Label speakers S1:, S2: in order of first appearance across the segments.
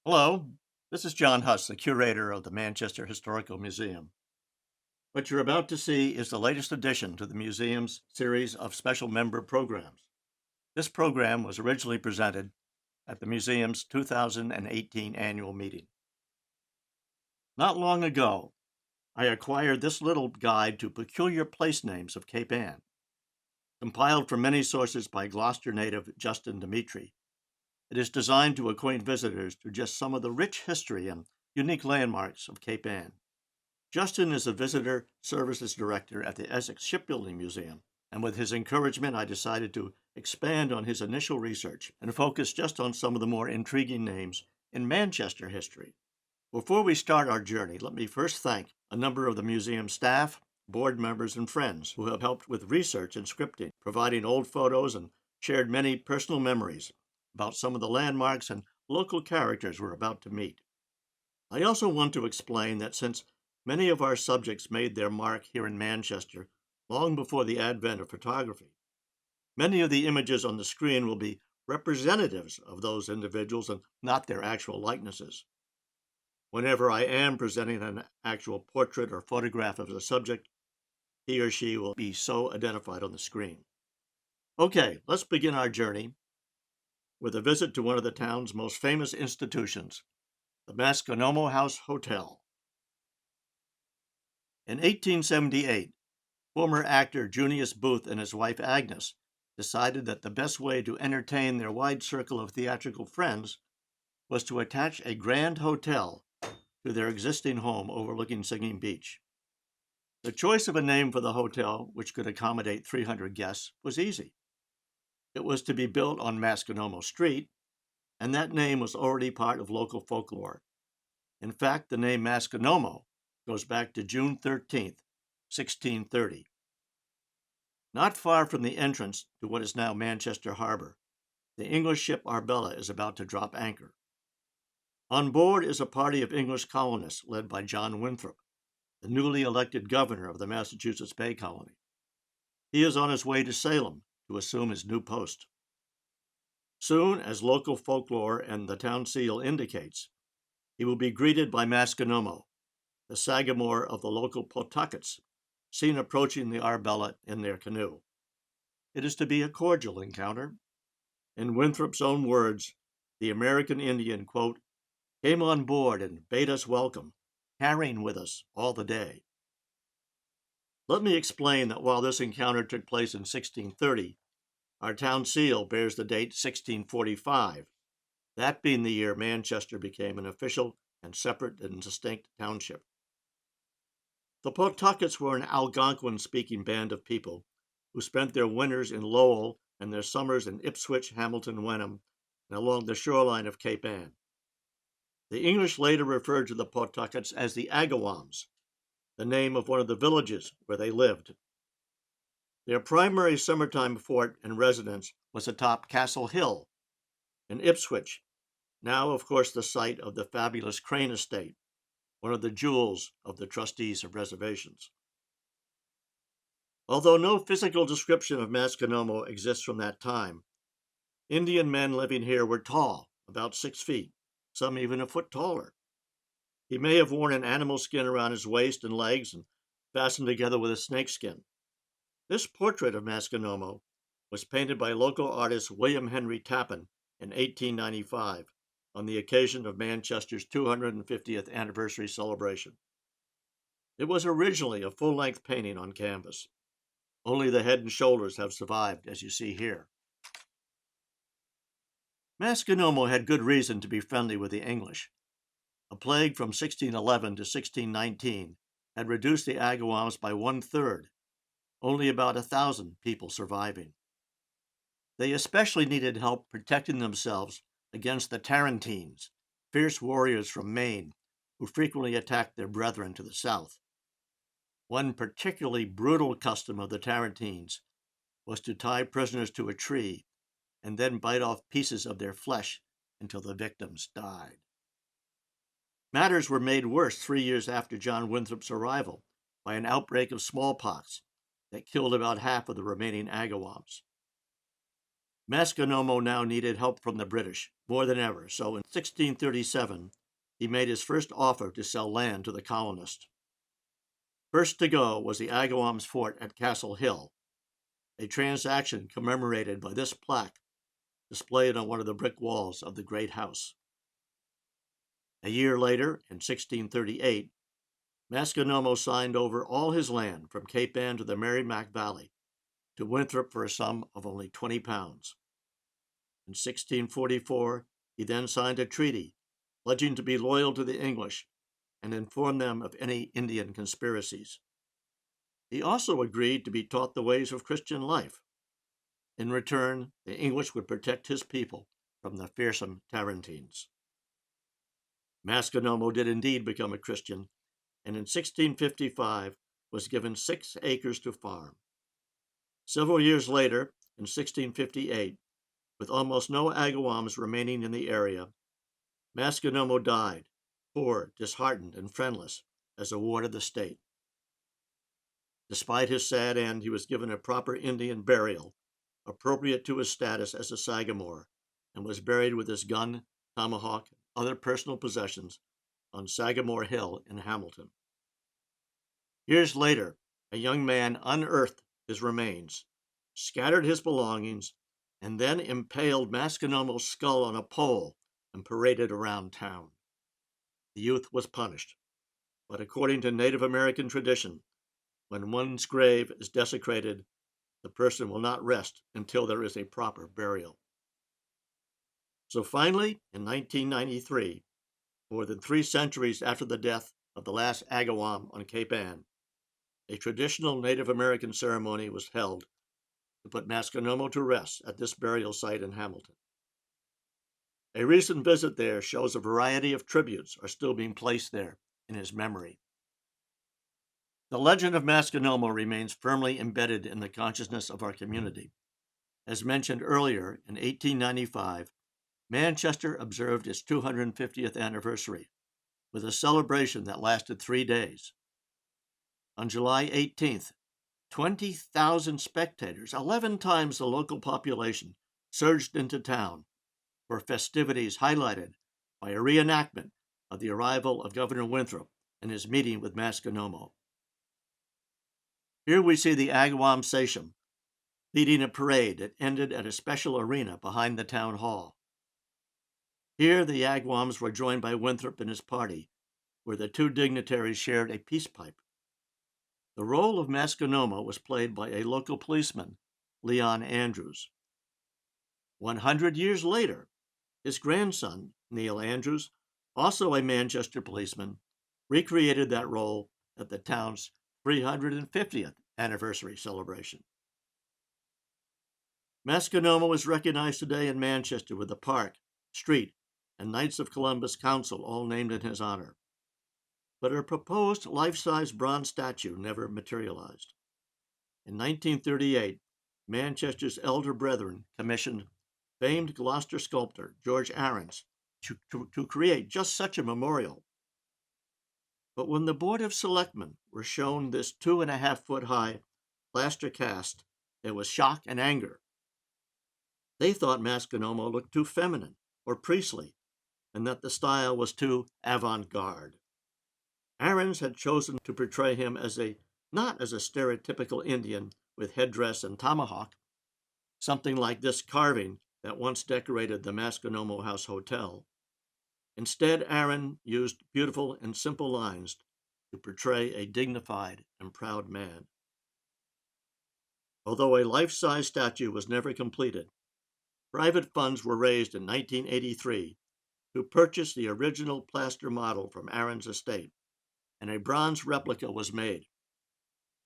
S1: Hello, this is John Huss, the curator of the Manchester Historical Museum. What you're about to see is the latest addition to the museum's series of special member programs. This program was originally presented at the museum's 2018 annual meeting. Not long ago, I acquired this little guide to peculiar place names of Cape Ann. Compiled from many sources by Gloucester native Justin Dimitri, it is designed to acquaint visitors to just some of the rich history and unique landmarks of Cape Ann. Justin is a visitor services director at the Essex Shipbuilding Museum, and with his encouragement, I decided to expand on his initial research and focus just on some of the more intriguing names in Manchester history. Before we start our journey, let me first thank a number of the museum staff, board members, and friends who have helped with research and scripting, providing old photos and shared many personal memories about some of the landmarks and local characters we're about to meet. I also want to explain that since many of our subjects made their mark here in Manchester long before the advent of photography, many of the images on the screen will be representatives of those individuals and not their actual likenesses. Whenever I am presenting an actual portrait or photograph of the subject, he or she will be so identified on the screen. Okay, let's begin our journey with a visit to one of the town's most famous institutions, the MASCONOMO House Hotel. In 1878, former actor Junius Booth and his wife Agnes decided that the best way to entertain their wide circle of theatrical friends was to attach a grand hotel to their existing home overlooking Singing Beach. The choice of a name for the hotel, which could accommodate 300 guests, was easy. It was to be built on Masconomo Street, and that name was already part of local folklore. In fact, the name Masconomo goes back to June 13th, 1630. Not far from the entrance to what is now Manchester Harbor, the English ship Arbella is about to drop anchor. On board is a party of English colonists led by John Winthrop, the newly elected governor of the Massachusetts Bay Colony. He is on his way to Salem to assume his new post. Soon, as local folklore and the town seal indicates, he will be greeted by Masconomo, the sagamore of the local Pawtuckets, seen approaching the Arbella in their canoe. It is to be a cordial encounter. In Winthrop's own words, the American Indian, quote, came on board and bade us welcome, carrying with us all the day. Let me explain that while this encounter took place in 1630, our town seal bears the date 1645, that being the year Manchester became an official and separate and distinct township. The Pawtuckets were an Algonquin-speaking band of people who spent their winters in Lowell and their summers in Ipswich, Hamilton, Wenham, and along the shoreline of Cape Ann. The English later referred to the Pawtuckets as the Agawams, the name of one of the villages where they lived. Their primary summertime fort and residence was atop Castle Hill in Ipswich, now, of course, the site of the fabulous Crane Estate, one of the jewels of the trustees of reservations. Although no physical description of Masconomo exists from that time, Indian men living here were tall, about 6 feet, some even a foot taller. He may have worn an animal skin around his waist and legs and fastened together with a snakeskin. This portrait of Masconomo was painted by local artist William Henry Tappan in 1895 on the occasion of Manchester's 250th anniversary celebration. It was originally a full-length painting on canvas. Only the head and shoulders have survived, as you see here. Masconomo had good reason to be friendly with the English. A plague from 1611 to 1619 had reduced the Agawams by 1/3, only about 1,000 people surviving. They especially needed help protecting themselves against the Tarentines, fierce warriors from Maine who frequently attacked their brethren to the south. One particularly brutal custom of the Tarentines was to tie prisoners to a tree and then bite off pieces of their flesh until the victims died. Matters were made worse 3 years after John Winthrop's arrival by an outbreak of smallpox that killed about half of the remaining Agawams. Masconomo now needed help from the British more than ever, so in 1637 he made his first offer to sell land to the colonists. First to go was the Agawam's fort at Castle Hill, a transaction commemorated by this plaque displayed on one of the brick walls of the great house. A year later, in 1638, Masconomo signed over all his land from Cape Ann to the Merrimack Valley to Winthrop for a sum of only 20 pounds. In 1644, he then signed a treaty pledging to be loyal to the English and inform them of any Indian conspiracies. He also agreed to be taught the ways of Christian life. In return, the English would protect his people from the fearsome Tarentines. Masconomo did indeed become a Christian, and in 1655 was given 6 acres to farm. Several years later, in 1658, with almost no Agawams remaining in the area, Masconomo died, poor, disheartened, and friendless, as a ward of the state. Despite his sad end, he was given a proper Indian burial, appropriate to his status as a Sagamore, and was buried with his gun, tomahawk, and other personal possessions on Sagamore Hill in Hamilton. Years later, a young man unearthed his remains, scattered his belongings, and then impaled Masconomo's skull on a pole and paraded around town. The youth was punished, but according to Native American tradition, when one's grave is desecrated, the person will not rest until there is a proper burial. So finally, in 1993, more than 3 centuries after the death of the last Agawam on Cape Ann, a traditional Native American ceremony was held to put Masconomo to rest at this burial site in Hamilton. A recent visit there shows a variety of tributes are still being placed there in his memory. The legend of Masconomo remains firmly embedded in the consciousness of our community. As mentioned earlier, in 1895, Manchester observed its 250th anniversary with a celebration that lasted 3 days. On July 18th, 20,000 spectators, 11 times the local population, surged into town for festivities highlighted by a reenactment of the arrival of Governor Winthrop and his meeting with Masconomo. Here we see the Agawam Sachem leading a parade that ended at a special arena behind the town hall. Here the Agawams were joined by Winthrop and his party, where the 2 dignitaries shared a peace pipe. The role of Masconomo was played by a local policeman, Leon Andrews. 100 years later, his grandson, Neil Andrews, also a Manchester policeman, recreated that role at the town's 350th anniversary celebration. Masconomo is recognized today in Manchester with a park, street, and Knights of Columbus Council all named in his honor. But a proposed life-size bronze statue never materialized. In 1938, Manchester's elder brethren commissioned famed Gloucester sculptor George Ahrens to create just such a memorial. But when the Board of Selectmen were shown this 2.5-foot-high plaster cast, there was shock and anger. They thought Masconomo looked too feminine or priestly, and that the style was too avant-garde. Ahrens had chosen to portray him not as a stereotypical Indian with headdress and tomahawk, something like this carving that once decorated the Masconomo House Hotel. Instead, Ahrens used beautiful and simple lines to portray a dignified and proud man. Although a life-size statue was never completed, private funds were raised in 1983 to purchase the original plaster model from Ahrens' estate, and a bronze replica was made.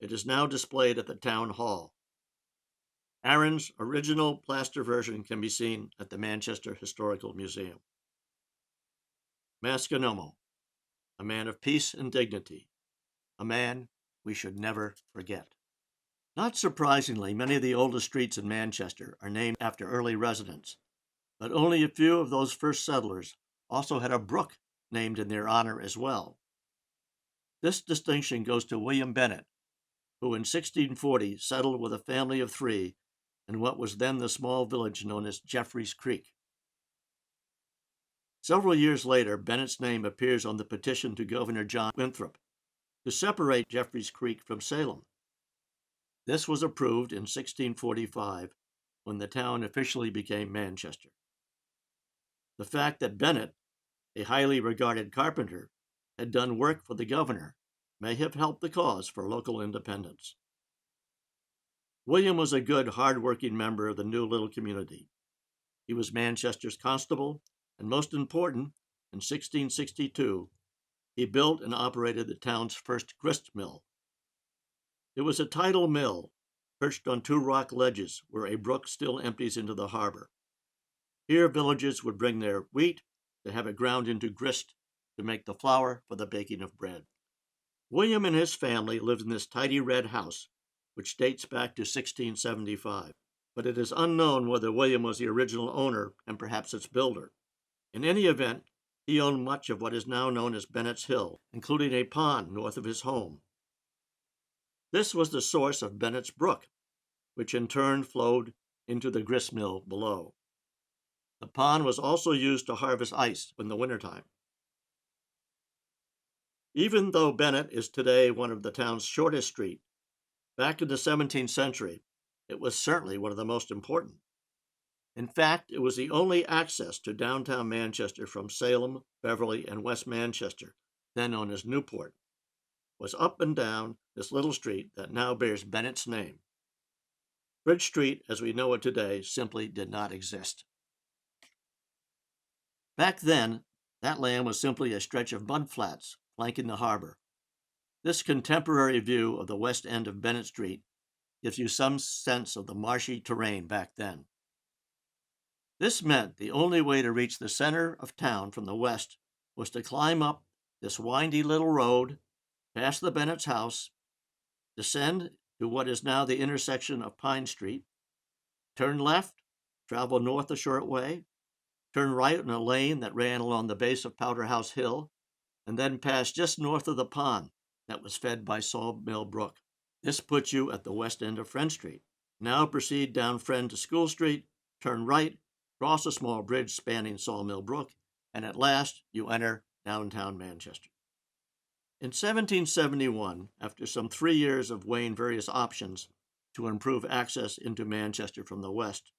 S1: It is now displayed at the town hall. Ahrens' original plaster version can be seen at the Manchester Historical Museum. Masconomo, a man of peace and dignity, a man we should never forget. Not surprisingly, many of the oldest streets in Manchester are named after early residents, but only a few of those first settlers also had a brook named in their honor as well. This distinction goes to William Bennett, who in 1640 settled with a family of 3 in what was then the small village known as Jeffreys Creek. Several years later, Bennett's name appears on the petition to Governor John Winthrop to separate Jeffreys Creek from Salem. This was approved in 1645 when the town officially became Manchester. The fact that Bennett, a highly regarded carpenter, had done work for the governor may have helped the cause for local independence. William was a good, hard-working member of the new little community. He was Manchester's constable, and most important, in 1662, he built and operated the town's first grist mill. It was a tidal mill perched on two rock ledges where a brook still empties into the harbor. Here villagers would bring their wheat to have it ground into grist to make the flour for the baking of bread. William and his family lived in this tidy red house, which dates back to 1675, but it is unknown whether William was the original owner and perhaps its builder. In any event, he owned much of what is now known as Bennett's Hill, including a pond north of his home. This was the source of Bennett's Brook, which in turn flowed into the grist mill below. The pond was also used to harvest ice in the wintertime. Even though Bennett is today one of the town's shortest streets, back in the 17th century, it was certainly one of the most important. In fact, it was the only access to downtown Manchester from Salem, Beverly, and West Manchester, then known as Newport, was up and down this little street that now bears Bennett's name. Bridge Street, as we know it today, simply did not exist. Back then, that land was simply a stretch of mud flats flanking the harbor. This contemporary view of the west end of Bennett Street gives you some sense of the marshy terrain back then. This meant the only way to reach the center of town from the west was to climb up this windy little road, past the Bennett's house, descend to what is now the intersection of Pine Street, turn left, travel north a short way, turn right in a lane that ran along the base of Powder House Hill, and then pass just north of the pond that was fed by Sawmill Brook. This puts you at the west end of Friend Street. Now proceed down Friend to School Street, turn right, cross a small bridge spanning Sawmill Brook, and at last you enter downtown Manchester. In 1771, after some 3 years of weighing various options to improve access into Manchester from the west,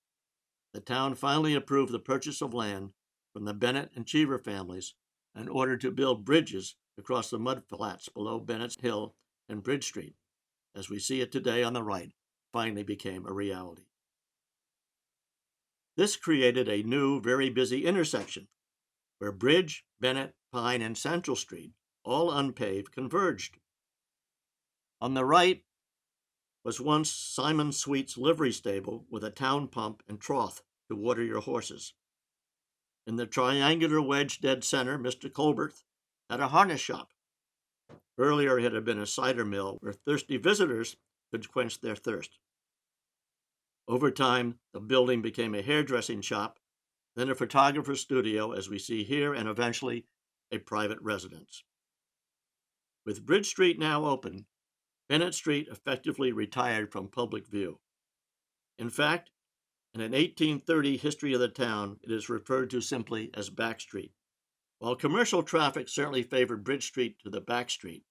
S1: the town finally approved the purchase of land from the Bennett and Cheever families in order to build bridges across the mud flats below Bennett's Hill and Bridge Street, as we see it today on the right, finally became a reality. This created a new, very busy intersection where Bridge, Bennett, Pine, and Central Street, all unpaved, converged. On the right was once Simon Sweet's livery stable with a town pump and trough to water your horses. In the triangular wedge dead center, Mr. Colbert had a harness shop. Earlier, it had been a cider mill where thirsty visitors could quench their thirst. Over time, the building became a hairdressing shop, then a photographer's studio, as we see here, and eventually a private residence. With Bridge Street now open, Bennett Street effectively retired from public view. In fact, in an 1830 history of the town, it is referred to simply as Back Street. While commercial traffic certainly favored Bridge Street to the back street,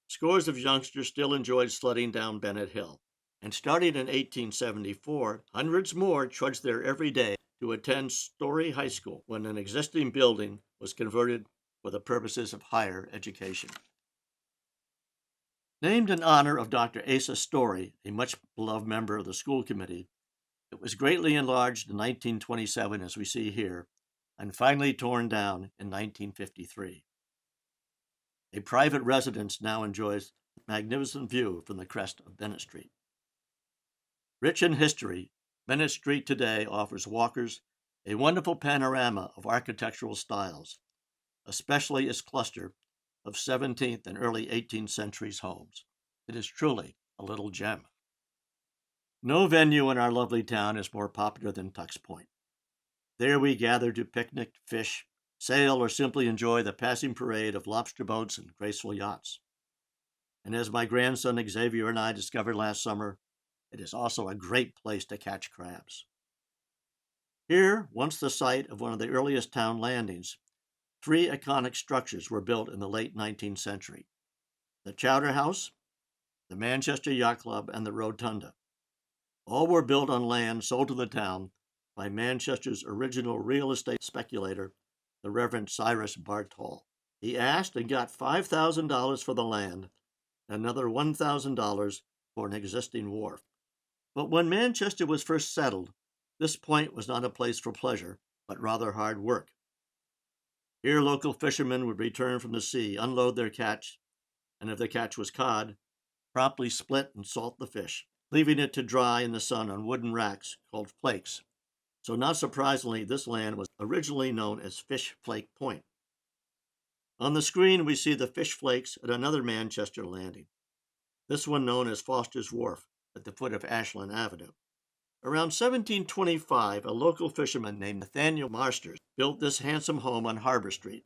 S1: scores of youngsters still enjoyed sledding down Bennett Hill. And starting in 1874, hundreds more trudged there every day to attend Story High School when an existing building was converted for the purposes of higher education. Named in honor of Dr. Asa Story, a much beloved member of the school committee, it was greatly enlarged in 1927, as we see here, and finally torn down in 1953. A private residence now enjoys a magnificent view from the crest of Bennett Street. Rich in history, Bennett Street today offers walkers a wonderful panorama of architectural styles, especially its cluster of 17th and early 18th centuries homes. It is truly a little gem. No venue in our lovely town is more popular than Tux Point. There we gather to picnic, fish, sail, or simply enjoy the passing parade of lobster boats and graceful yachts. And as my grandson Xavier and I discovered last summer, It is also a great place to catch crabs. Here, once the site of one of the earliest town landings, three iconic structures were built in the late 19th century: the Chowder House, the Manchester Yacht Club, and the Rotunda. All were built on land sold to the town by Manchester's original real estate speculator, the Reverend Cyrus Bartol. He asked and got $5,000 for the land and another $1,000 for an existing wharf. But when Manchester was first settled, this point was not a place for pleasure, but rather hard work. Here local fishermen would return from the sea, unload their catch, and if the catch was cod, promptly split and salt the fish, leaving it to dry in the sun on wooden racks called flakes. So not surprisingly, this land was originally known as Fish Flake Point. On the screen, we see the fish flakes at another Manchester landing, this one known as Foster's Wharf at the foot of Ashland Avenue. Around 1725, a local fisherman named Nathaniel Marsters built this handsome home on Harbor Street.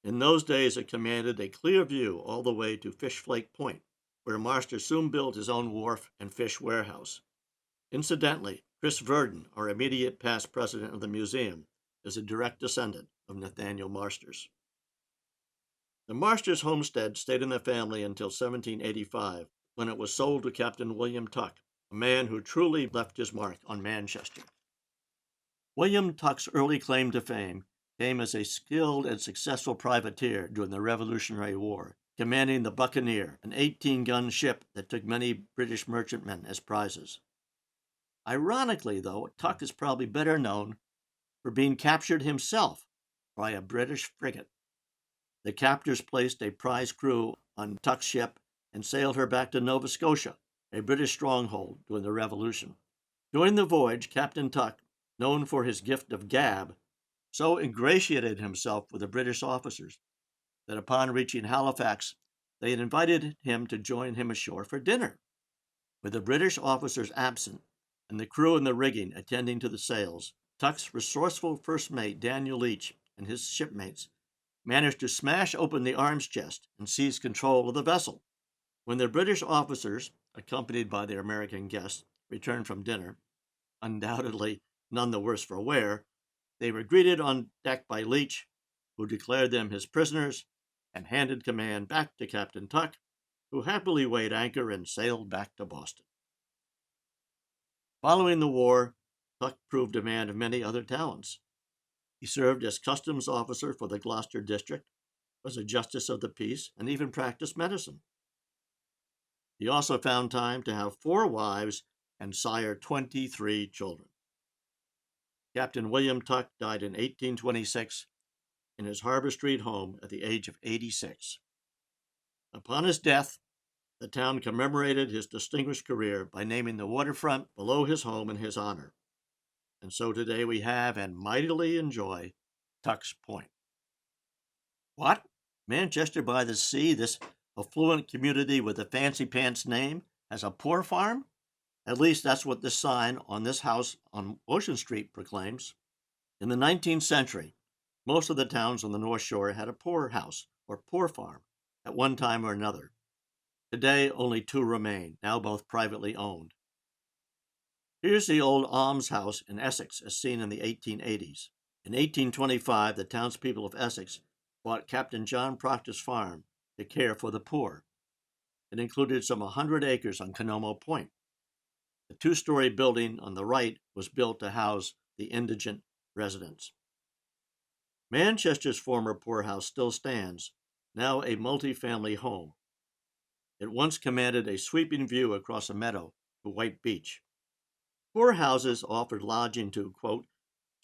S1: In those days, it commanded a clear view all the way to Fish Flake Point, where Marsters soon built his own wharf and fish warehouse. Incidentally, Chris Verdon, our immediate past president of the museum, is a direct descendant of Nathaniel Marsters. The Marsters homestead stayed in the family until 1785, when it was sold to Captain William Tuck, a man who truly left his mark on Manchester. William Tuck's early claim to fame came as a skilled and successful privateer during the Revolutionary War, commanding the Buccaneer, an 18-gun ship that took many British merchantmen as prizes. Ironically, though, Tuck is probably better known for being captured himself by a British frigate. The captors placed a prize crew on Tuck's ship and sailed her back to Nova Scotia, a British stronghold during the Revolution. During the voyage, Captain Tuck, known for his gift of gab, so ingratiated himself with the British officers that upon reaching Halifax, they had invited him to join him ashore for dinner. With the British officers absent and the crew in the rigging attending to the sails, Tuck's resourceful first mate, Daniel Leach, and his shipmates managed to smash open the arms chest and seize control of the vessel. When the British officers, accompanied by their American guests, returned from dinner, undoubtedly none the worse for wear, they were greeted on deck by Leach, who declared them his prisoners and handed command back to Captain Tuck, who happily weighed anchor and sailed back to Boston. Following the war, Tuck proved a man of many other talents. He served as customs officer for the Gloucester district, was a justice of the peace, and even practiced medicine. He also found time to have 4 wives and sire 23 children. Captain William Tuck died in 1826 in his Harbor Street home at the age of 86. Upon his death, the town commemorated his distinguished career by naming the waterfront below his home in his honor. And so today we have and mightily enjoy Tuck's Point. What? Manchester by the Sea, this affluent community with a fancy pants name, has a poor farm? At least that's what this sign on this house on Ocean Street proclaims. In the 19th century, most of the towns on the North Shore had a poor house or poor farm at one time or another. Today, only 2 remain, now both privately owned. Here's the old almshouse in Essex as seen in the 1880s. In 1825, the townspeople of Essex bought Captain John Proctor's farm to care for the poor. It included some 100 acres on Conomo Point. The 2-story building on the right was built to house the indigent residents. Manchester's former poorhouse still stands, now a multi-family home. It once commanded a sweeping view across a meadow to White Beach. Poorhouses offered lodging to, quote,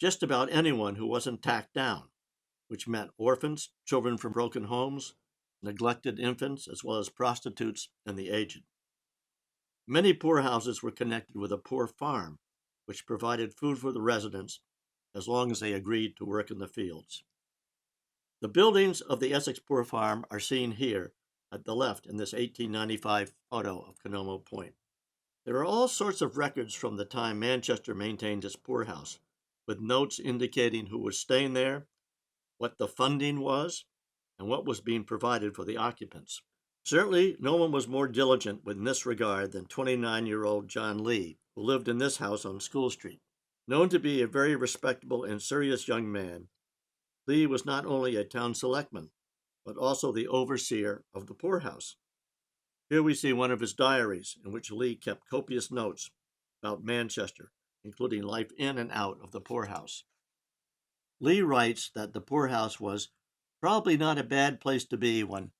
S1: just about anyone who wasn't tacked down, which meant orphans, children from broken homes, neglected infants, as well as prostitutes and the aged. Many poorhouses were connected with a poor farm, which provided food for the residents as long as they agreed to work in the fields. The buildings of the Essex Poor Farm are seen here at the left in this 1895 photo of Conomo Point. There are all sorts of records from the time Manchester maintained its poorhouse, with notes indicating who was staying there, what the funding was, and what was being provided for the occupants. Certainly, no one was more diligent in this regard than 29-year-old John Lee, who lived in this house on School Street. Known to be a very respectable and serious young man, Lee was not only a town selectman, but also the overseer of the poorhouse. Here we see one of his diaries in which Lee kept copious notes about Manchester, including life in and out of the poorhouse. Lee writes that the poorhouse was probably not a bad place to be when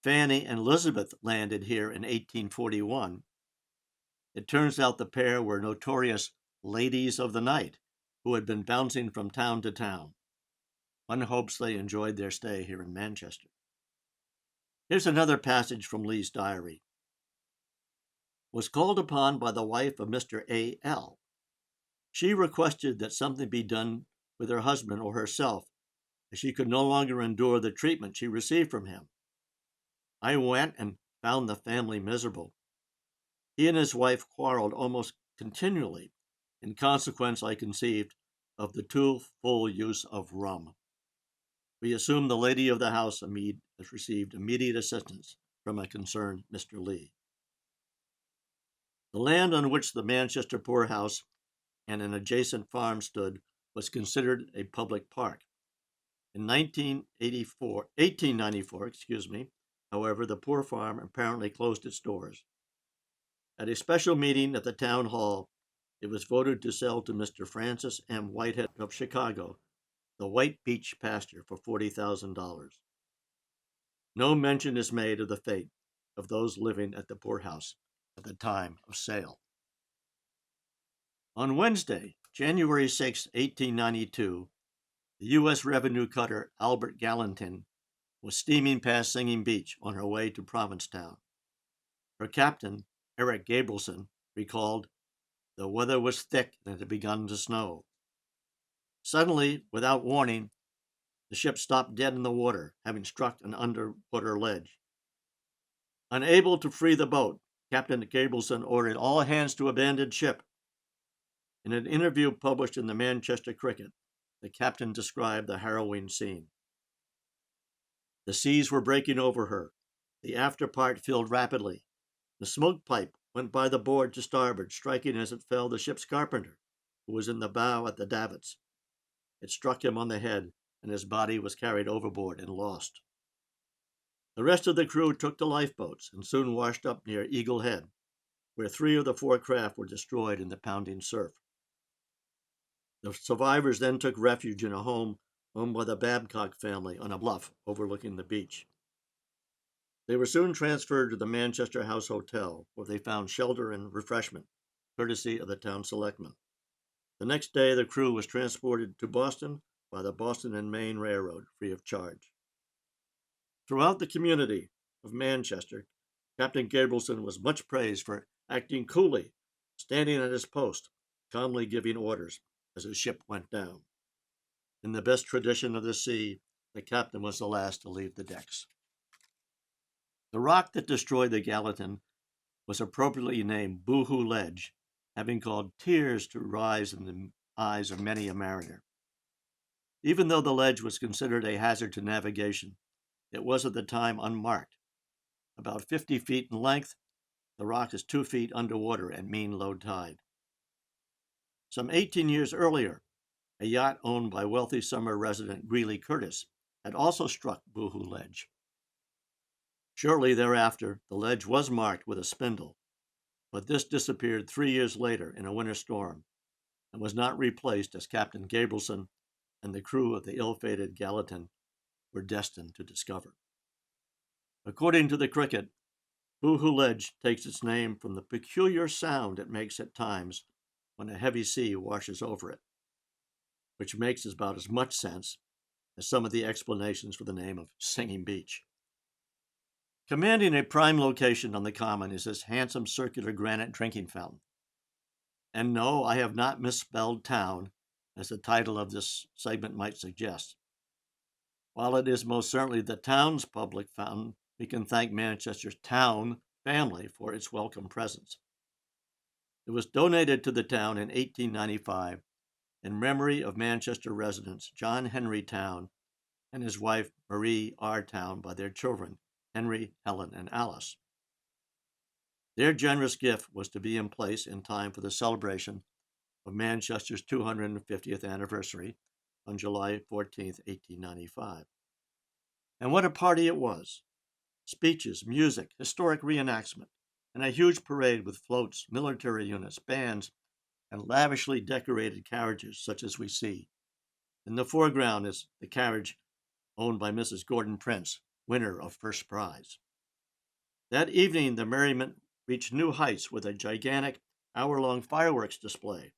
S1: Fanny and Elizabeth landed here in 1841. It turns out the pair were notorious ladies of the night who had been bouncing from town to town. One hopes they enjoyed their stay here in Manchester. Here's another passage from Lee's diary. Was called upon by the wife of Mr. A.L. She requested that something be done with her husband or herself, as she could no longer endure the treatment she received from him. I went and found the family miserable. He and his wife quarreled almost continually. In consequence, I conceived of the too full use of rum. We assume the lady of the house has received immediate assistance from a concerned Mr. Lee. The land on which the Manchester poorhouse and an adjacent farm stood was considered a public park. In 1894, however, the poor farm apparently closed its doors. At a special meeting at the town hall, it was voted to sell to Mr. Francis M. Whitehead of Chicago the White Beach pasture for $40,000. No mention is made of the fate of those living at the poorhouse at the time of sale. On Wednesday, January 6, 1892, the U.S. Revenue cutter Albert Gallatin was steaming past Singing Beach on her way to Provincetown. Her captain, Eric Gabrielson, recalled, the weather was thick and it had begun to snow. Suddenly, without warning, the ship stopped dead in the water, having struck an underwater ledge. Unable to free the boat, Captain Gabrielson ordered all hands to abandon ship. In an interview published in the Manchester Cricket, the captain described the harrowing scene. The seas were breaking over her. The after part filled rapidly. The smoke pipe went by the board to starboard, striking as it fell the ship's carpenter, who was in the bow at the davits. It struck him on the head, and his body was carried overboard and lost. The rest of the crew took to lifeboats and soon washed up near Eagle Head, where 3 of the 4 craft were destroyed in the pounding surf. The survivors then took refuge in a home owned by the Babcock family on a bluff overlooking the beach. They were soon transferred to the Manchester House Hotel, where they found shelter and refreshment, courtesy of the town selectmen. The next day, the crew was transported to Boston by the Boston and Maine Railroad, free of charge. Throughout the community of Manchester, Captain Gabrielson was much praised for acting coolly, standing at his post, calmly giving orders as his ship went down. In the best tradition of the sea, the captain was the last to leave the decks. The rock that destroyed the Gallatin was appropriately named Boo-Hoo Ledge, having caused tears to rise in the eyes of many a mariner. Even though the ledge was considered a hazard to navigation, it was at the time unmarked. About 50 feet in length, the rock is 2 feet underwater at mean low tide. Some 18 years earlier, a yacht owned by wealthy summer resident Greeley Curtis had also struck Boo-Hoo Ledge. Shortly thereafter, the ledge was marked with a spindle, but this disappeared 3 years later in a winter storm and was not replaced as Captain Gabrielson and the crew of the ill-fated Gallatin were destined to discover. According to the Cricket, Boo-Hoo Ledge takes its name from the peculiar sound it makes at times when a heavy sea washes over it, which makes about as much sense as some of the explanations for the name of Singing Beach. Commanding a prime location on the common is this handsome circular granite drinking fountain. And no, I have not misspelled town, as the title of this segment might suggest. While it is most certainly the town's public fountain, we can thank Manchester's town family for its welcome presence. It was donated to the town in 1895 in memory of Manchester residents John Henry Towne and his wife Marie R. Towne by their children, Henry, Helen, and Alice. Their generous gift was to be in place in time for the celebration of Manchester's 250th anniversary on July 14, 1895. And what a party it was! Speeches, music, historic reenactment, and a huge parade with floats, military units, bands, and lavishly decorated carriages such as we see. In the foreground is the carriage owned by Mrs. Gordon Prince, winner of first prize. That evening, the merriment reached new heights with a gigantic hour-long fireworks display.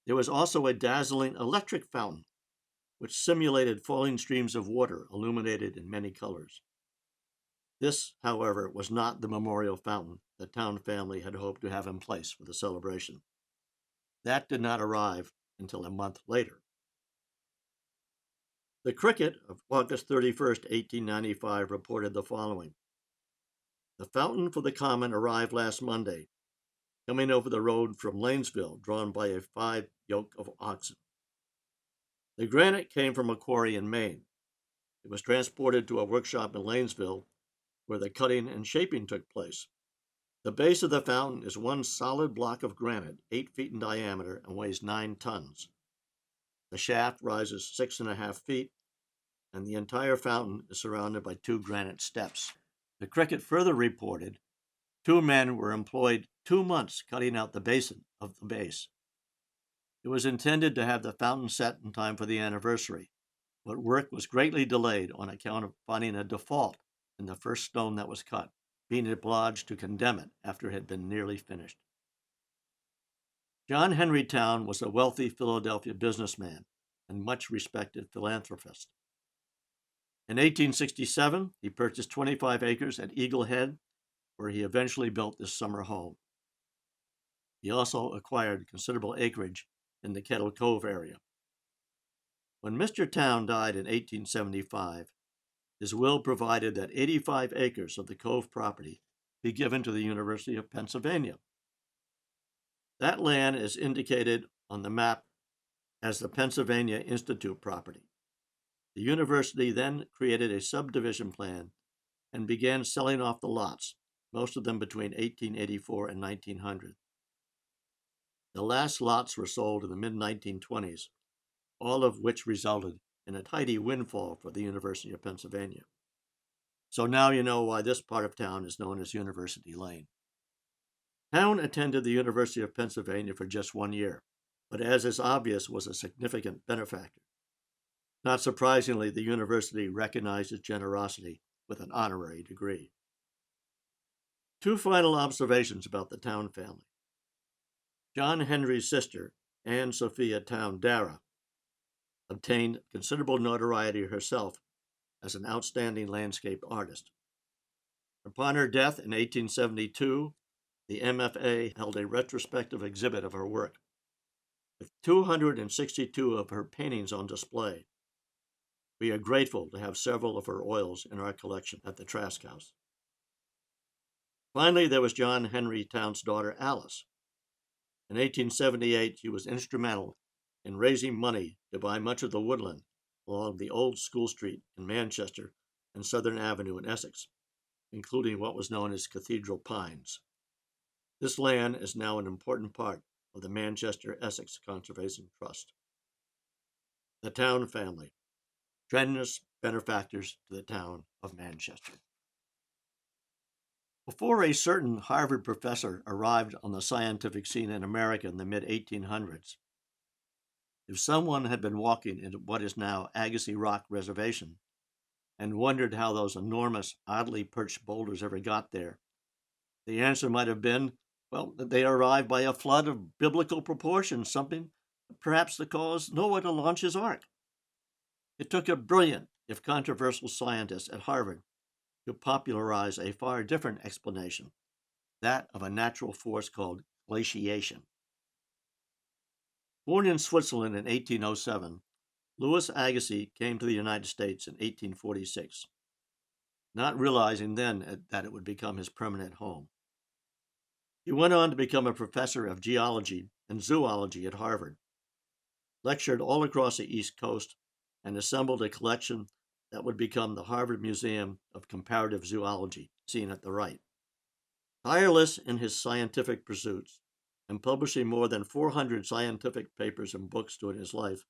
S1: There was also a dazzling electric fountain, which simulated falling streams of water illuminated in many colors. This, however, was not the memorial fountain the Towne family had hoped to have in place for the celebration. That did not arrive until a month later. The Cricket of August 31st, 1895, reported the following. The fountain for the Common arrived last Monday, coming over the road from Lanesville, drawn by a 5 yoke of oxen. The granite came from a quarry in Maine. It was transported to a workshop in Lanesville, where the cutting and shaping took place. The base of the fountain is one solid block of granite, 8 feet in diameter, and weighs 9 tons. The shaft rises 6.5 feet, and the entire fountain is surrounded by 2 granite steps. The Cricket further reported 2 men were employed 2 months cutting out the basin of the base. It was intended to have the fountain set in time for the anniversary, but work was greatly delayed on account of finding a default in the first stone that was cut, being obliged to condemn it after it had been nearly finished. John Henry Towne was a wealthy Philadelphia businessman and much respected philanthropist. In 1867, he purchased 25 acres at Eagle Head, where he eventually built this summer home. He also acquired considerable acreage in the Kettle Cove area. When Mr. Towne died in 1875, his will provided that 85 acres of the Cove property be given to the University of Pennsylvania. That land is indicated on the map as the Pennsylvania Institute property. The university then created a subdivision plan and began selling off the lots, most of them between 1884 and 1900. The last lots were sold in the mid-1920s, all of which resulted in a tidy windfall for the University of Pennsylvania. So now you know why this part of town is known as University Lane. Towne attended the University of Pennsylvania for just 1 year, but as is obvious, was a significant benefactor. Not surprisingly, the university recognized his generosity with an honorary degree. 2 final observations about the Towne family. John Henry's sister, Anne Sophia Towne Dara, obtained considerable notoriety herself as an outstanding landscape artist. Upon her death in 1872, the MFA held a retrospective exhibit of her work, with 262 of her paintings on display. We are grateful to have several of her oils in our collection at the Trask House. Finally, there was John Henry Towne's daughter, Alice. In 1878, she was instrumental in raising money to buy much of the woodland along the Old School Street in Manchester and Southern Avenue in Essex, including what was known as Cathedral Pines. This land is now an important part of the Manchester-Essex Conservation Trust. The Towne family, generous benefactors to the town of Manchester. Before a certain Harvard professor arrived on the scientific scene in America in the mid-1800s, if someone had been walking into what is now Agassiz Rock Reservation and wondered how those enormous, oddly perched boulders ever got there, the answer might have been, well, that they arrived by a flood of biblical proportions, something perhaps that caused Noah to launch his ark. It took a brilliant, if controversial, scientist at Harvard to popularize a far different explanation, that of a natural force called glaciation. Born in Switzerland in 1807, Louis Agassiz came to the United States in 1846, not realizing then that it would become his permanent home. He went on to become a professor of geology and zoology at Harvard, lectured all across the East Coast, and assembled a collection that would become the Harvard Museum of Comparative Zoology, seen at the right. Tireless in his scientific pursuits and publishing more than 400 scientific papers and books during his life,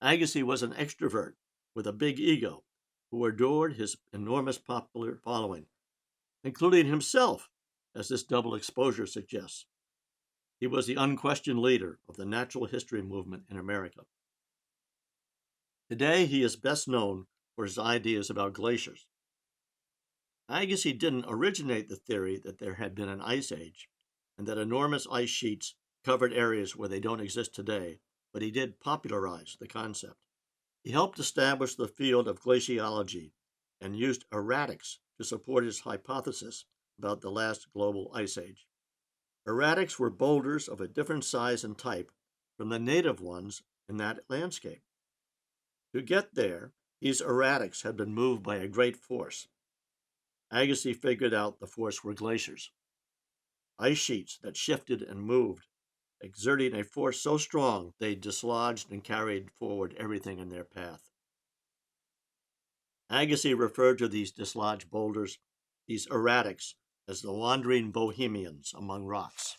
S1: Agassiz was an extrovert with a big ego who adored his enormous popular following, including himself, as this double exposure suggests. He was the unquestioned leader of the natural history movement in America. Today, he is best known for his ideas about glaciers. Agassiz didn't originate the theory that there had been an ice age and that enormous ice sheets covered areas where they don't exist today, but he did popularize the concept. He helped establish the field of glaciology and used erratics to support his hypothesis about the last global ice age. Erratics were boulders of a different size and type from the native ones in that landscape. To get there, these erratics had been moved by a great force. Agassiz figured out the force were glaciers, ice sheets that shifted and moved, exerting a force so strong they dislodged and carried forward everything in their path. Agassiz referred to these dislodged boulders, these erratics, as the wandering bohemians among rocks.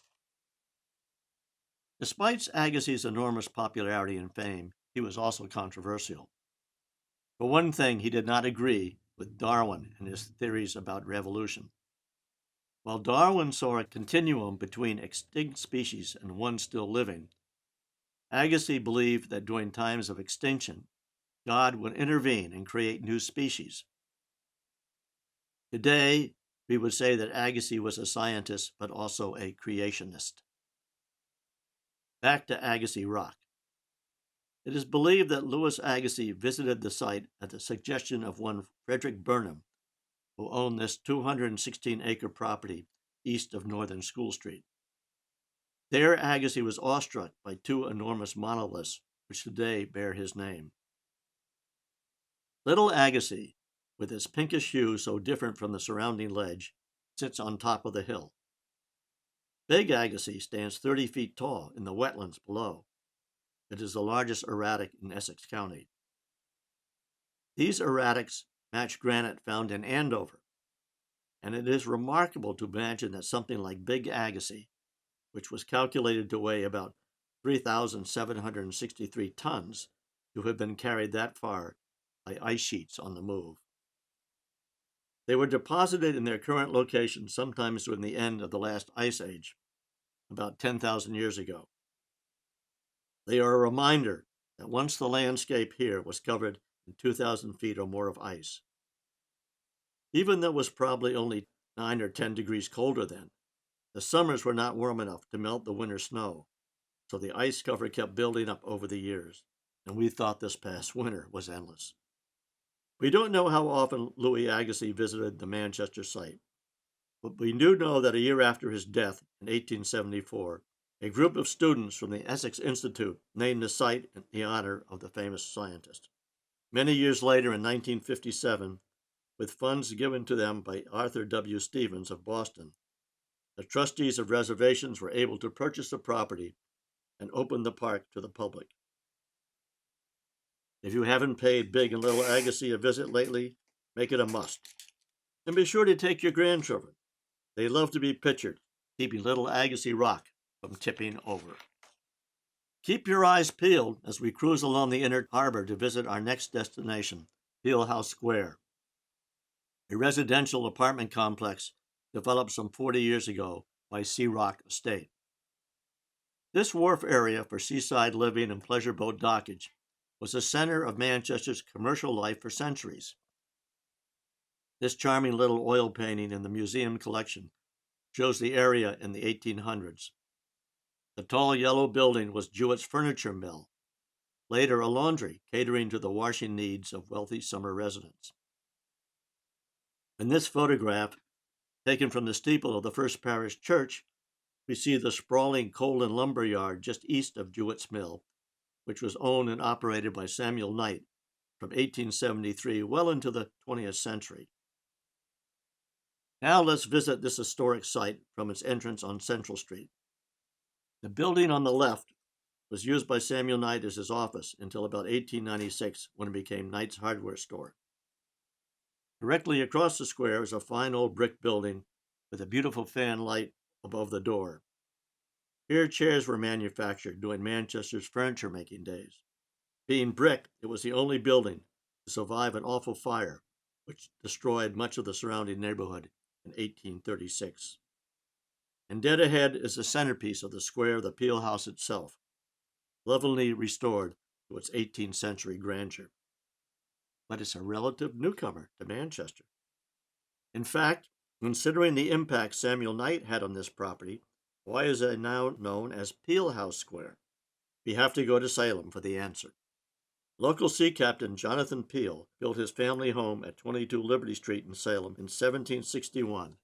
S1: Despite Agassiz's enormous popularity and fame, he was also controversial. For one thing, he did not agree with Darwin and his theories about evolution. While Darwin saw a continuum between extinct species and one still living, Agassiz believed that during times of extinction, God would intervene and create new species. Today, we would say that Agassiz was a scientist, but also a creationist. Back to Agassiz Rock. It is believed that Louis Agassiz visited the site at the suggestion of one Frederick Burnham, who owned this 216-acre property east of Northern School Street. There, Agassiz was awestruck by two enormous monoliths, which today bear his name. Little Agassiz, with its pinkish hue so different from the surrounding ledge, sits on top of the hill. Big Agassiz stands 30 feet tall in the wetlands below. It is the largest erratic in Essex County. These erratics match granite found in Andover, and it is remarkable to imagine that something like Big Agassiz, which was calculated to weigh about 3,763 tons, to have been carried that far by ice sheets on the move. They were deposited in their current location sometimes during the end of the last ice age, about 10,000 years ago. They are a reminder that once the landscape here was covered in 2,000 feet or more of ice. Even though it was probably only 9 or 10 degrees colder then, the summers were not warm enough to melt the winter snow, so the ice cover kept building up over the years, and we thought this past winter was endless. We don't know how often Louis Agassiz visited the Manchester site, but we do know that a year after his death in 1874, a group of students from the Essex Institute named the site in the honor of the famous scientist. Many years later, in 1957, with funds given to them by Arthur W. Stevens of Boston, the trustees of reservations were able to purchase the property and open the park to the public. If you haven't paid Big and Little Agassiz a visit lately, make it a must. And be sure to take your grandchildren. They love to be pictured, keeping Little Agassiz Rock from tipping over. Keep your eyes peeled as we cruise along the inner harbor to visit our next destination, Peele House Square, a residential apartment complex developed some 40 years ago by Sea Rock Estate. This wharf area for seaside living and pleasure boat dockage was the center of Manchester's commercial life for centuries. This charming little oil painting in the museum collection shows the area in the 1800s. The tall yellow building was Jewett's Furniture Mill, later a laundry catering to the washing needs of wealthy summer residents. In this photograph, taken from the steeple of the First Parish Church, we see the sprawling coal and lumber yard just east of Jewett's Mill, which was owned and operated by Samuel Knight from 1873 well into the 20th century. Now let's visit this historic site from its entrance on Central Street. The building on the left was used by Samuel Knight as his office until about 1896, when it became Knight's Hardware Store. Directly across the square is a fine old brick building with a beautiful fan light above the door. Here chairs were manufactured during Manchester's furniture-making days. Being brick, it was the only building to survive an awful fire, which destroyed much of the surrounding neighborhood in 1836. And dead ahead is the centerpiece of the square, the Peele House itself, lovingly restored to its 18th century grandeur. But it's a relative newcomer to Manchester. In fact, considering the impact Samuel Knight had on this property, why is it now known as Peele House Square? We have to go to Salem for the answer. Local sea captain Jonathan Peele built his family home at 22 Liberty Street in Salem in 1761,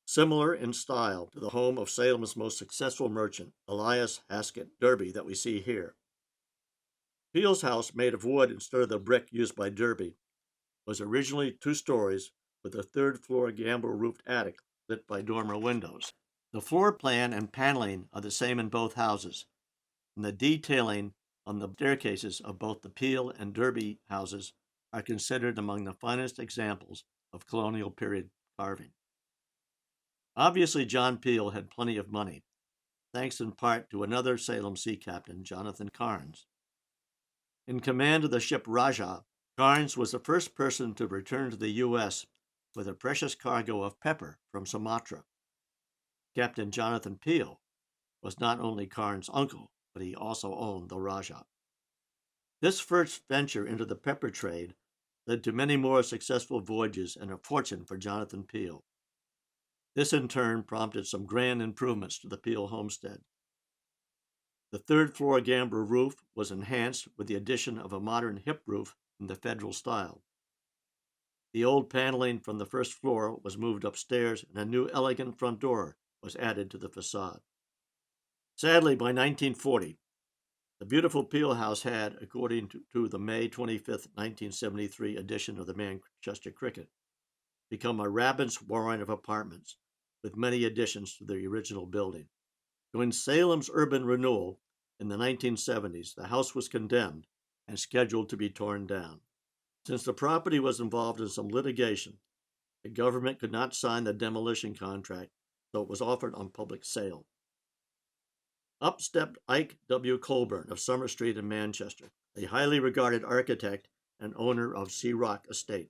S1: similar in style to the home of Salem's most successful merchant, Elias Haskett Derby, that we see here. Peele's house, made of wood instead of the brick used by Derby, was originally 2 stories with a 3rd-floor gambrel-roofed attic lit by dormer windows. The floor plan and paneling are the same in both houses, and the detailing on the staircases of both the Peele and Derby houses are considered among the finest examples of colonial period carving. Obviously, John Peele had plenty of money, thanks in part to another Salem sea captain, Jonathan Carnes. In command of the ship Rajah, Carnes was the first person to return to the U.S. with a precious cargo of pepper from Sumatra. Captain Jonathan Peele was not only Carnes' uncle, but he also owned the Rajah. This first venture into the pepper trade led to many more successful voyages and a fortune for Jonathan Peele. This in turn prompted some grand improvements to the Peele homestead. The 3rd-floor gambrel roof was enhanced with the addition of a modern hip roof in the Federal style. The old paneling from the 1st floor was moved upstairs, and a new elegant front door was added to the facade. Sadly, by 1940, the beautiful Peele House had, according to the May 25, 1973 edition of the Manchester Cricket, become a rabbit's warren of apartments, with many additions to the original building. During Salem's urban renewal in the 1970s, the house was condemned and scheduled to be torn down. Since the property was involved in some litigation, the government could not sign the demolition contract, so it was offered on public sale. Up stepped Ike W. Colburn of Summer Street in Manchester, a highly regarded architect and owner of Sea Rock Estate.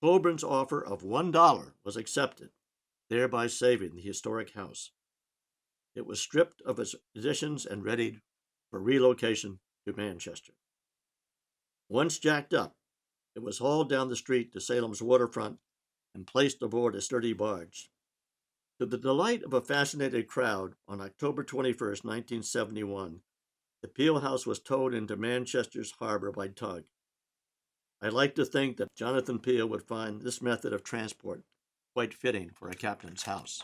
S1: Colburn's offer of $1 was accepted, thereby saving the historic house. It was stripped of its additions and readied for relocation to Manchester. Once jacked up, it was hauled down the street to Salem's waterfront and placed aboard a sturdy barge. To the delight of a fascinated crowd, on October 21, 1971, the Peele House was towed into Manchester's harbor by tug. I like to think that Jonathan Peele would find this method of transport quite fitting for a captain's house.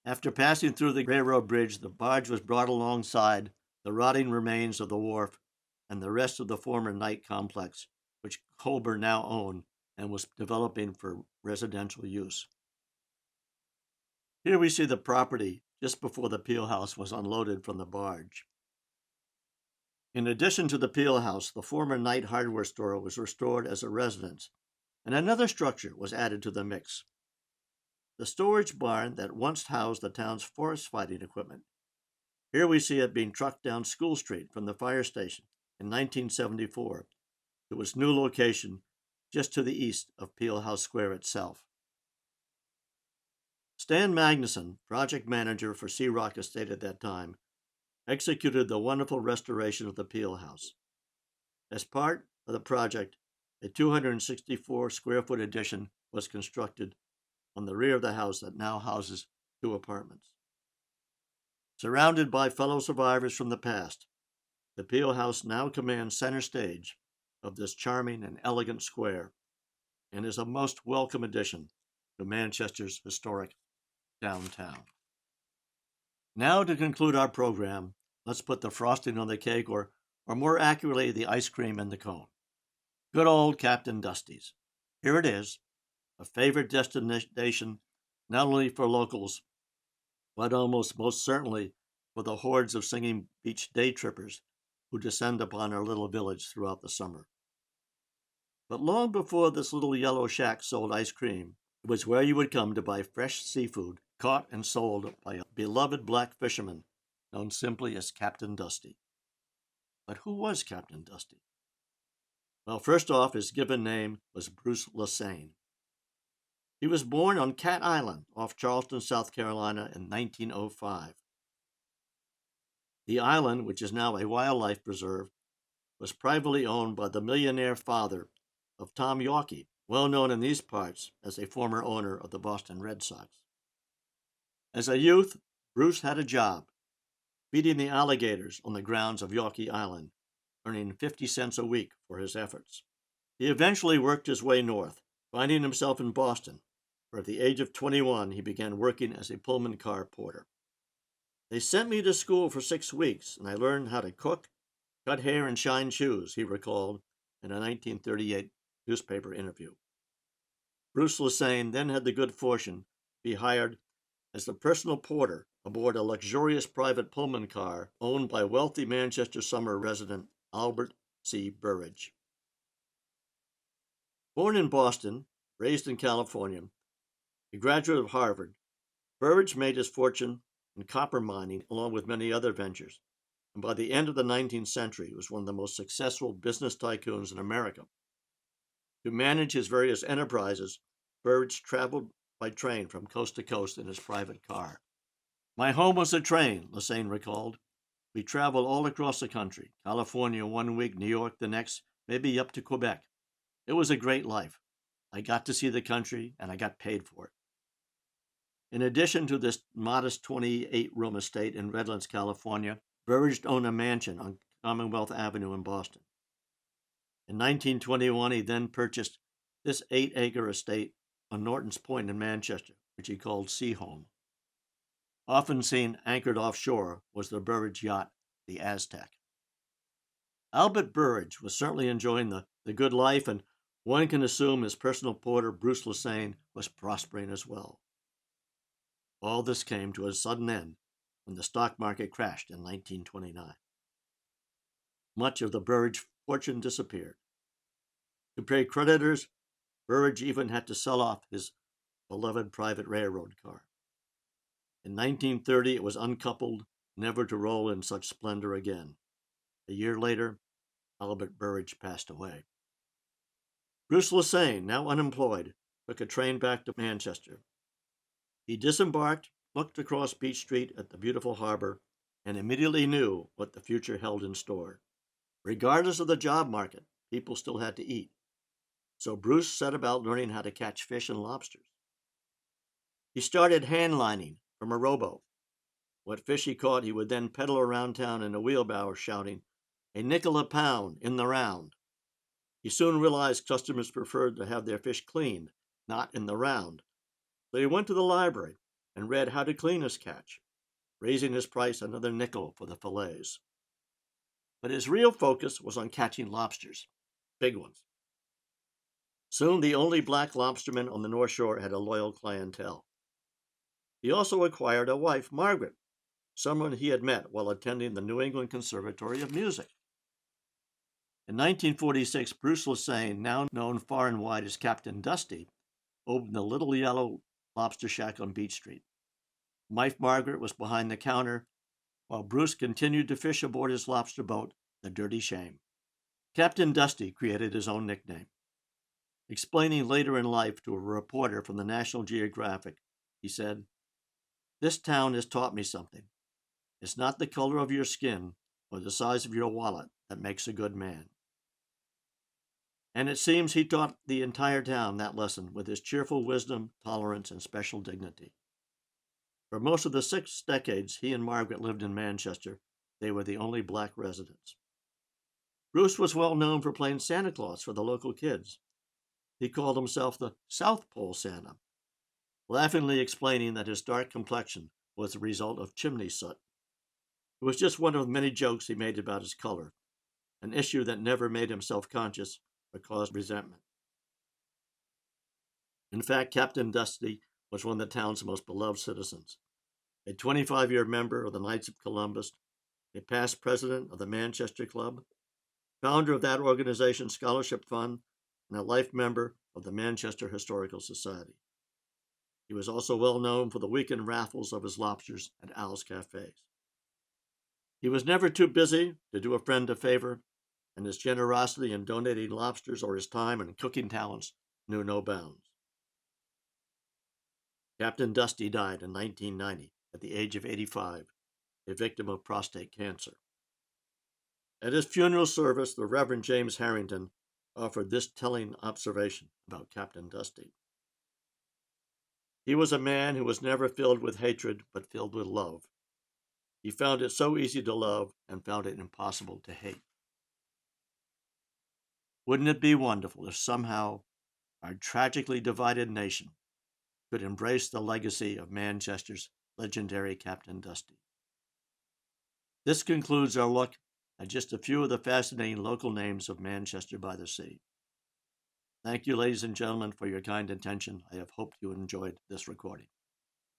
S1: After passing through the railroad bridge, the barge was brought alongside the rotting remains of the wharf and the rest of the former Knight complex, which Colburn now owned and was developing for residential use. Here we see the property just before the Peele House was unloaded from the barge. In addition to the Peele House, the former Knight hardware store was restored as a residence, and another structure was added to the mix. The storage barn that once housed the town's forest fighting equipment. Here we see it being trucked down School Street from the fire station in 1974 to its new location just to the east of Peele House Square itself. Stan Magnuson, project manager for Sea Rock Estate at that time, executed the wonderful restoration of the Peele House. As part of the project, a 264-square-foot addition was constructed on the rear of the house that now houses 2 apartments. Surrounded by fellow survivors from the past, the Peele House now commands center stage of this charming and elegant square and is a most welcome addition to Manchester's historic downtown. Now, to conclude our program, let's put the frosting on the cake, or more accurately, the ice cream in the cone. Good old Captain Dusty's. Here it is, a favorite destination not only for locals, but almost most certainly for the hordes of singing beach day trippers who descend upon our little village throughout the summer. But long before this little yellow shack sold ice cream, it was where you would come to buy fresh seafood caught and sold by a beloved black fisherman known simply as Captain Dusty. But who was Captain Dusty? Well, first off, his given name was Bruce Lesane. He was born on Cat Island off Charleston, South Carolina in 1905. The island, which is now a wildlife preserve, was privately owned by the millionaire father of Tom Yawkey, well known in these parts as a former owner of the Boston Red Sox. As a youth, Bruce had a job, feeding the alligators on the grounds of Yawkey Island, earning 50 cents a week for his efforts. He eventually worked his way north, finding himself in Boston, where at the age of 21 he began working as a Pullman car porter. They sent me to school for 6 weeks, and I learned how to cook, cut hair, and shine shoes, he recalled in a 1938 newspaper interview. Bruce Lesane then had the good fortune to be hired as the personal porter aboard a luxurious private Pullman car owned by wealthy Manchester summer resident Albert C. Burridge. Born in Boston, raised in California, a graduate of Harvard, Burridge made his fortune in copper mining along with many other ventures, and by the end of the 19th century was one of the most successful business tycoons in America. To manage his various enterprises, Burridge traveled by train from coast to coast in his private car. "My home was a train," Lesane recalled. "We traveled all across the country, California one week, New York the next, maybe up to Quebec. It was a great life. I got to see the country, and I got paid for it." In addition to this modest 28-room estate in Redlands, California, Burridge owned a mansion on Commonwealth Avenue in Boston. In 1921, he then purchased this 8-acre estate on Norton's Point in Manchester, which he called Seahome. Often seen anchored offshore was the Burridge yacht, the Aztec. Albert Burridge was certainly enjoying the good life, and one can assume his personal porter, Bruce Lesane, was prospering as well. All this came to a sudden end when the stock market crashed in 1929. Much of the Burridge fortune disappeared. To pay creditors, Burridge even had to sell off his beloved private railroad car. In 1930, it was uncoupled, never to roll in such splendor again. A year later, Albert Burridge passed away. Bruce Lesane, now unemployed, took a train back to Manchester. He disembarked, looked across Beach Street at the beautiful harbor, and immediately knew what the future held in store. Regardless of the job market, people still had to eat. So Bruce set about learning how to catch fish and lobsters. He started hand lining from a rowboat. What fish he caught, he would then pedal around town in a wheelbarrow shouting, "A nickel a pound, in the round." He soon realized customers preferred to have their fish cleaned, not in the round. So he went to the library and read how to clean his catch, raising his price another nickel for the fillets. But his real focus was on catching lobsters, big ones. Soon the only black lobsterman on the North Shore had a loyal clientele. He also acquired a wife, Margaret, someone he had met while attending the New England Conservatory of Music. In 1946, Bruce Lesane, now known far and wide as Captain Dusty, opened the Little Yellow Lobster Shack on Beach Street. Wife Margaret was behind the counter, while Bruce continued to fish aboard his lobster boat, the Dirty Shame. Captain Dusty created his own nickname. Explaining later in life to a reporter from the National Geographic, he said, "This town has taught me something. It's not the color of your skin or the size of your wallet that makes a good man." And it seems he taught the entire town that lesson with his cheerful wisdom, tolerance, and special dignity. For most of the 6 decades he and Margaret lived in Manchester, they were the only black residents. Bruce was well known for playing Santa Claus for the local kids. He called himself the South Pole Santa, laughingly explaining that his dark complexion was the result of chimney soot. It was just one of many jokes he made about his color, an issue that never made him self-conscious or caused resentment. In fact, Captain Dusty was one of the town's most beloved citizens. a 25-year member of the Knights of Columbus, a past president of the Manchester Club, founder of that organization's scholarship fund, and a life member of the Manchester Historical Society. He was also well known for the weekend raffles of his lobsters at Al's Cafes. He was never too busy to do a friend a favor, and his generosity in donating lobsters or his time and cooking talents knew no bounds. Captain Dusty died in 1990 at the age of 85, a victim of prostate cancer. At his funeral service, the Reverend James Harrington offered this telling observation about Captain Dusty. He was a man who was never filled with hatred, but filled with love. He found it so easy to love and found it impossible to hate. Wouldn't it be wonderful if somehow our tragically divided nation could embrace the legacy of Manchester's legendary Captain Dusty? This concludes our look at just a few of the fascinating local names of Manchester by the Sea. Thank you, ladies and gentlemen, for your kind attention. I have hoped you enjoyed this recording.